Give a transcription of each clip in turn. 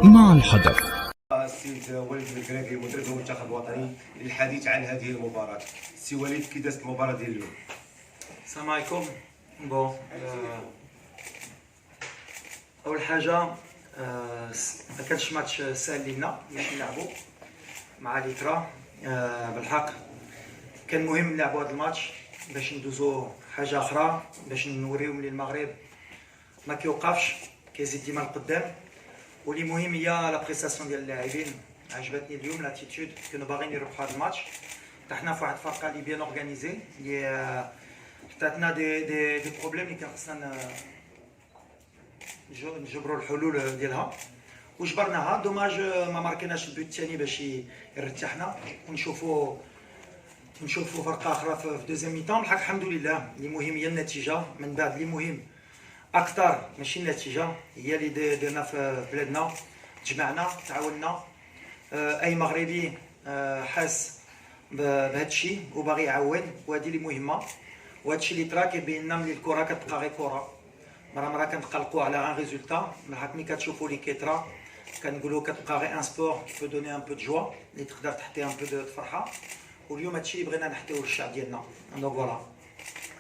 مع الحدث. السيد وليد الكراكي مدرب المنتخب الوطني للحديث عن هذه المباراة. سي وليد، كي دازت المباراة ديال اليوم؟ السلام عليكم. بون اول حاجه ما كانش ماتش سهل لينا باش نلعبوا مع ليترا. بالحق كان مهم نلعبوا هذا الماتش باش ندوزو حاجه اخرى، باش نوريهم للمغرب ما كيوقفش، كيزيد ديما لقدام. واللي مهم هي لا بريستاسيون ديال اللاعبين. عجبتني اليوم لاتيتود، كانوا باغيين يربحوا هذا الماتش. حنا في واحد الفرقه اللي بيان اورغانيزي، اللي حتى عندنا دي بروبليم اللي كان خصنا نجبروا الحلول ديالها وجبرناها. دوماج ما ماركيناش البوت الثاني باش يرتاحنا ونشوفوا فرقه اخرى في دوزيام ميطون. بالحق الحمد لله، اللي مهم هي النتيجه من بعد. اللي مهم اكثر ماشي النتيجه، هي اللي درنا في بلادنا، تجمعنا تعاوننا. اي مغربي حاس بهذا الشيء وباغي يعاون، وهذه اللي مهمه. وهذا الشيء اللي طرا كيبين لنا ملي الكره كتبقى غير كره. مرة كنتقلقوا على ان ريزولتا، بالحق ملي كتشوفوا لي كيطرا كنقولوا كتبقى غير ان سبور كي بو دوني ان بو دو جوا، اللي تقدر تحطي ان بو دو فرحه. واليوم هادشي اللي بغينا نحطيوه للشعب ديالنا. دونك فوالا.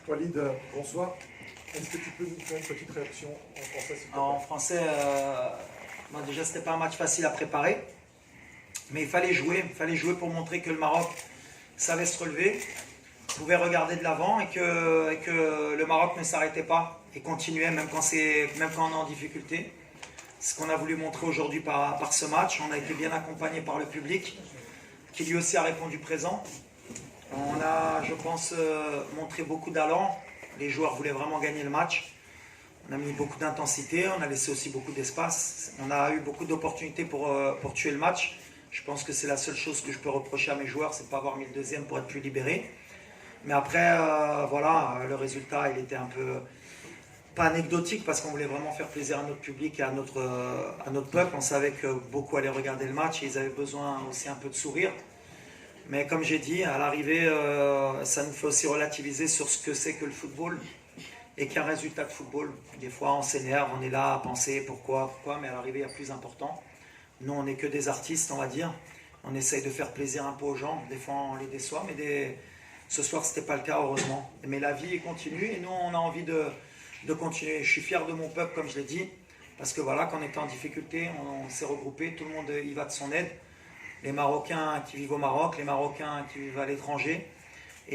Walid, bonsoir. Est-ce que tu peux nous faire une petite réaction en français, s'il te plaît? En français, déjà c'était pas un match facile à préparer, mais il fallait jouer pour montrer que le Maroc savait se relever, pouvait regarder de l'avant et que le Maroc ne s'arrêtait pas et continuait même quand on est en difficulté. C'est ce qu'on a voulu montrer aujourd'hui par ce match. On a été bien accompagné par le public qui lui aussi a répondu présent. On a, je pense, montré beaucoup d'allant. Les joueurs voulaient vraiment gagner le match. On a mis beaucoup d'intensité, on a laissé aussi beaucoup d'espace. On a eu beaucoup d'opportunités pour tuer le match. Je pense que c'est la seule chose que je peux reprocher à mes joueurs, c'est de ne pas avoir mis le deuxième pour être plus libéré. Mais après, voilà, le résultat, il était un peu pas anecdotique parce qu'on voulait vraiment faire plaisir à notre public et à notre peuple. On savait que beaucoup allaient regarder le match et ils avaient besoin aussi un peu de sourire. Mais comme j'ai dit, à l'arrivée, ça nous fait aussi relativiser sur ce que c'est que le football et qu'un résultat de football. Des fois, on s'énerve, on est là à penser pourquoi, mais à l'arrivée, il y a plus important. Nous, on n'est que des artistes, on va dire. On essaye de faire plaisir un peu aux gens. Des fois, on les déçoit, mais ce soir, ce n'était pas le cas, heureusement. Mais la vie continue et nous, on a envie de continuer. Je suis fier de mon peuple, comme je l'ai dit, parce que voilà, quand on était en difficulté, on s'est regroupé, tout le monde y va de son aide. Les Marocains qui vivent au Maroc, les Marocains qui vivent à l'étranger.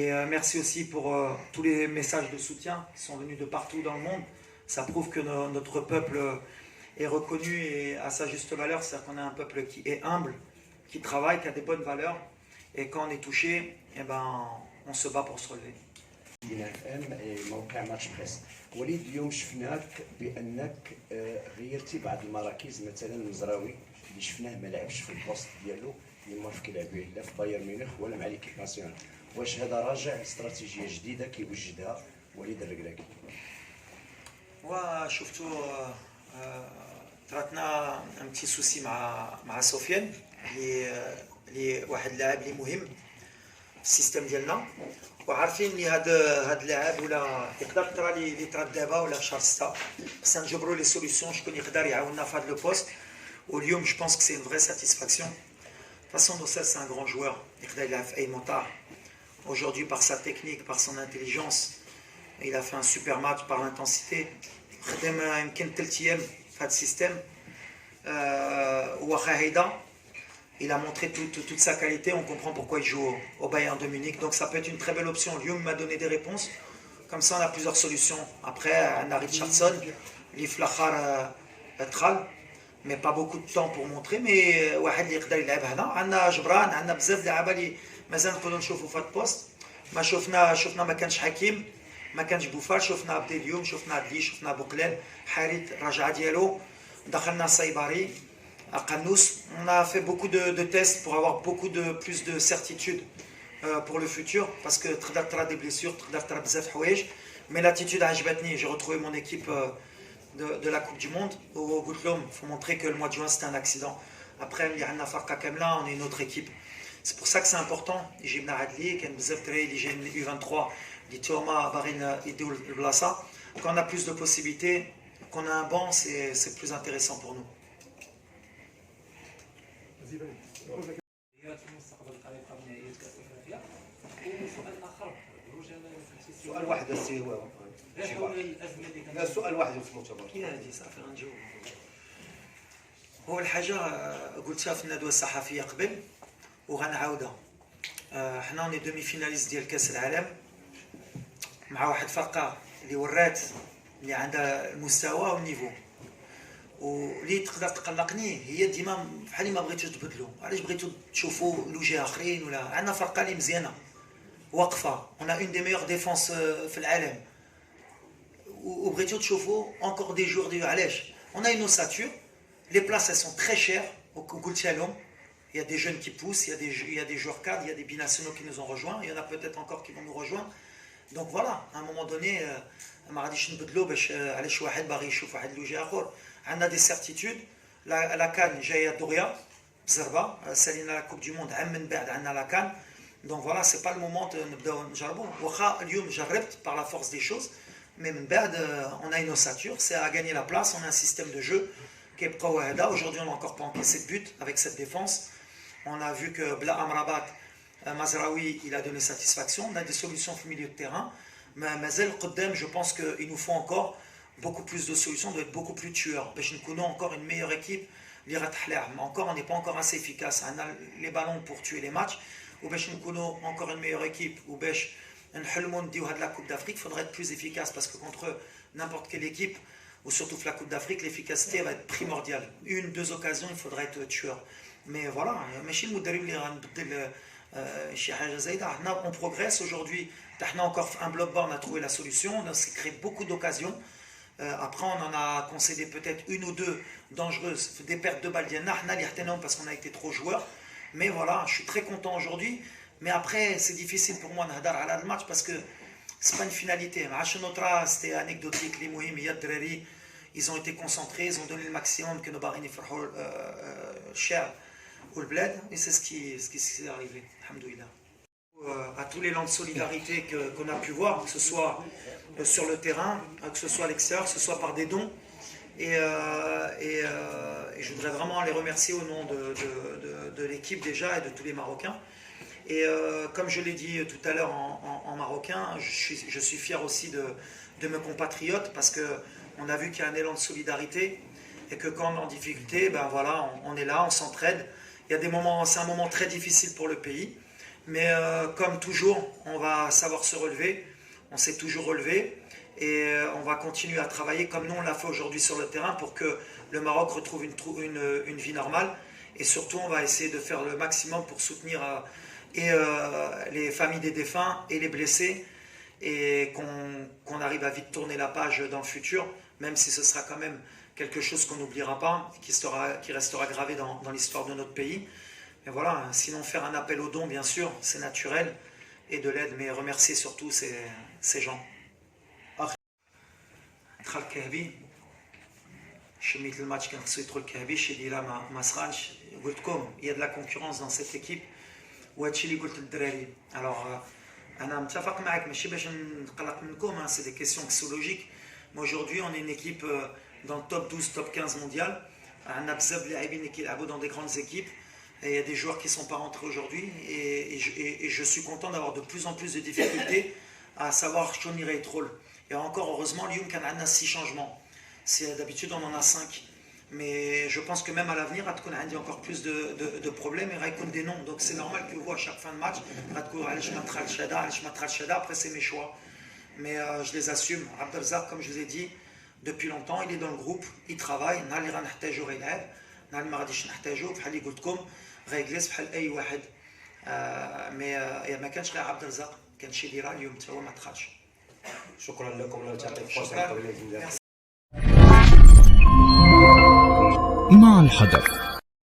Et merci aussi pour tous les messages de soutien qui sont venus de partout dans le monde. Ça prouve que notre peuple est reconnu et à sa juste valeur. C'est-à-dire qu'on est un peuple qui est humble, qui travaille, qui a des bonnes valeurs. Et quand on est touché, eh ben, on se bat pour se relever. موقع ماتش بريس. وليد، اليوم شفناك بانك غيرتي بعض المراكز، مثلا المزراوي اللي شفناه ما لعبش في البوست ديالو اللي ما كيلعب به لا في بايرن ميونخ ولا مع ليكيب ناسيونال. واش هذا راجع لاستراتيجيه جديده كيوجدها وليد الركراكي؟ وشفتوا طراتنا ان بتي سوسي مع سفيان اللي واحد اللاعب اللي مهم في السيستم ديالنا، وعارفين اللي هاد اللاعب ولا يقدر ترى لي ترى دابا ولا في شهر 6 خصنا نجبروا لي سوليسيون شكون يقدر يعاوننا في هذا لو بوست. واليوم جو بونس كو سي اون فري ساتيسفاكسيون. فاسون دوسال سي ان غران جوار يقدر يلعب في اي موطار. Aujourd'hui, par sa technique, par son intelligence, il a fait un super match par l'intensité. خدم يمكن 3 ايام في هذا السيستم. واخا هيدا il a montré toute sa qualité, on comprend pourquoi il joue au Bayern de Munich, donc ça peut être une très belle option. Lyon m'a donné des réponses, comme ça on a plusieurs solutions. Après, on a Richardson, Liflachar Tral, mais pas beaucoup de temps pour montrer, mais واحد اللي يقدر يلعب هنا. عندنا جبران، عندنا بزاف لعابه اللي مازال نقدروا نشوفوا في هذا البوست. ما شفنا ما كانش حكيم، ما كانش بوفال، شفنا عبد اليوم، شفنا عدلي، شفنا بوقلال، حارث الرجعه ديالو، دخلنا سايباري، قنوس. On a fait beaucoup de tests pour avoir beaucoup de plus de certitude pour le futur, parce que تقدر ترى des blessures, تقدر ترى بزاف حوايج. Mais l'attitude عجبتني. J'ai retrouvé mon équipe de la Coupe du Monde. وقلت لهم faut montrer que le mois de juin c'était un accident. Après اللي عندنا فرقه كامله, on est une autre équipe. C'est pour ça que c'est important. جبنا عدلي, كان بزاف دراري اللي جايين من U23 اللي توما باغيين يديو البلاصه. Quand on a plus de possibilités, qu'on a un banc, c'est plus intéressant pour nous. Vas-y, vas-y. Pose la question. في المستقبل القريب قبل نهائيات كاس افريقيا. وسؤال اخر رجاء سؤال واحد السي هو غير حول الازمه اللي لا كانت سؤال واحد في المؤتمر. كي هادي صافي غنجاوب. هو الحاجة قلتها في الندوة الصحفية قبل وغنعاودها. حنا اوني دومي فيناليست ديال كاس العالم مع واحد الفرقة اللي ورات اللي عندها المستوى والنيفو. واللي تقدر تقلقني هي ديما بحال ما بغيتوش تبدلوا، علاش بغيتوا تشوفوا لوجه اخرين؟ ولا عندنا فرقة اللي مزيانة واقفة، on a une des meilleures défenses في العالم. وبغيتو تشوفوا encore des joueurs de علاش؟ On a une ossature, les places elles sont très chères وقلتها لهم. Il y a des jeunes qui poussent, il y a des joueurs cadres, il y a des binationaux qui nous ont rejoints, il y en a peut-être encore qui vont nous rejoindre. Donc voilà, à un moment donné ما غاديش نبدلوا باش علاش واحد باغي يشوف واحد الوجه اخر. عندنا دي سيرتيتود. لا كان جايه دغيا بزربه، سالينا لا كوب دي موند عام من بعد عندنا لا كان. دونك فوالا سي با المومون نبداو نجربوا. واخا اليوم جربت par la force des choses, mais من بعد on a une ossature, c'est à gagner la place, on a un système de jeu كيبقاو هذا. Aujourd'hui on n'a encore pas encaissé de but avec cette défense. On a vu que Bla Amrabat, Mazraoui, il a donné satisfaction. On a des solutions au milieu de terrain. Mais Mazel Qoddem, je pense qu'il nous faut encore beaucoup plus de solutions, doit être beaucoup plus tueurs. Nous connaissons encore une meilleure équipe. Mais encore, on n'est pas encore assez efficace. On a les ballons pour tuer les matchs. Ou nous connaissons encore une meilleure équipe. Ou de la Coupe d'Afrique, il faudrait être plus efficace parce que contre n'importe quelle équipe, ou surtout la Coupe d'Afrique, l'efficacité va être primordiale. Une, deux occasions, il faudrait être tueur. Mais voilà, on progresse aujourd'hui. On a encore un bloc bas, on a trouvé la solution, on a créé beaucoup d'occasions. Après, on en a concédé peut-être une ou deux dangereuses, des pertes de balles parce qu'on a été trop joueurs. Mais voilà, je suis très content aujourd'hui. Mais après, c'est difficile pour moi de regarder le match parce que c'est pas une finalité. C'était anecdotique, les Mouhim, ils ont été concentrés, ils ont donné le maximum que nos barines cher ou le bled, et c'est ce qui s'est arrivé. Alhamdoulilah. À tous les langues de solidarité qu'on a pu voir, que ce soit sur le terrain, que ce soit à l'extérieur, que ce soit par des dons. Et je voudrais vraiment les remercier au nom de l'équipe déjà et de tous les Marocains. Et comme je l'ai dit tout à l'heure en marocain, je suis fier aussi de mes compatriotes parce qu'on a vu qu'il y a un élan de solidarité et que quand on est en difficulté, ben voilà, on est là, on s'entraide. Il y a des moments, c'est un moment très difficile pour le pays. Mais comme toujours, on va savoir se relever, on s'est toujours relevé et on va continuer à travailler comme nous on l'a fait aujourd'hui sur le terrain pour que le Maroc retrouve une vie normale. Et surtout, on va essayer de faire le maximum pour soutenir les familles des défunts et les blessés et qu'on arrive à vite tourner la page dans le futur, même si ce sera quand même quelque chose qu'on n'oubliera pas, qui restera gravé dans l'histoire de notre pays. Et voilà, sinon faire un appel aux dons, bien sûr, c'est naturel, et de l'aide, mais remercier surtout ces gens. Il y a de la concurrence dans cette équipe. Alors, c'est des questions psychologiques, mais aujourd'hui on est une équipe dans le top 12, top 15 mondial. On a dans des grandes équipes. Et il y a des joueurs qui ne sont pas rentrés aujourd'hui et je suis content d'avoir de plus en plus de difficultés à savoir Shonirei Troll. Et encore heureusement, Lyon a 6 changements. D'habitude on en a 5. Mais je pense que même à l'avenir, on a encore plus de problèmes et Raikkoun des noms. Donc c'est normal que vous, à chaque fin de match, après c'est mes choix. Mais je les assume. Abdelzak, comme je vous ai dit, depuis longtemps, il est dans le groupe, il travaille. غيجلس بحال اي واحد ما كانش غير عبد الرزاق كان شي ديرا اليوم حتى هو ما دخلش. شكرا لكم. نلتقي في فرصه قبل مع الحدث.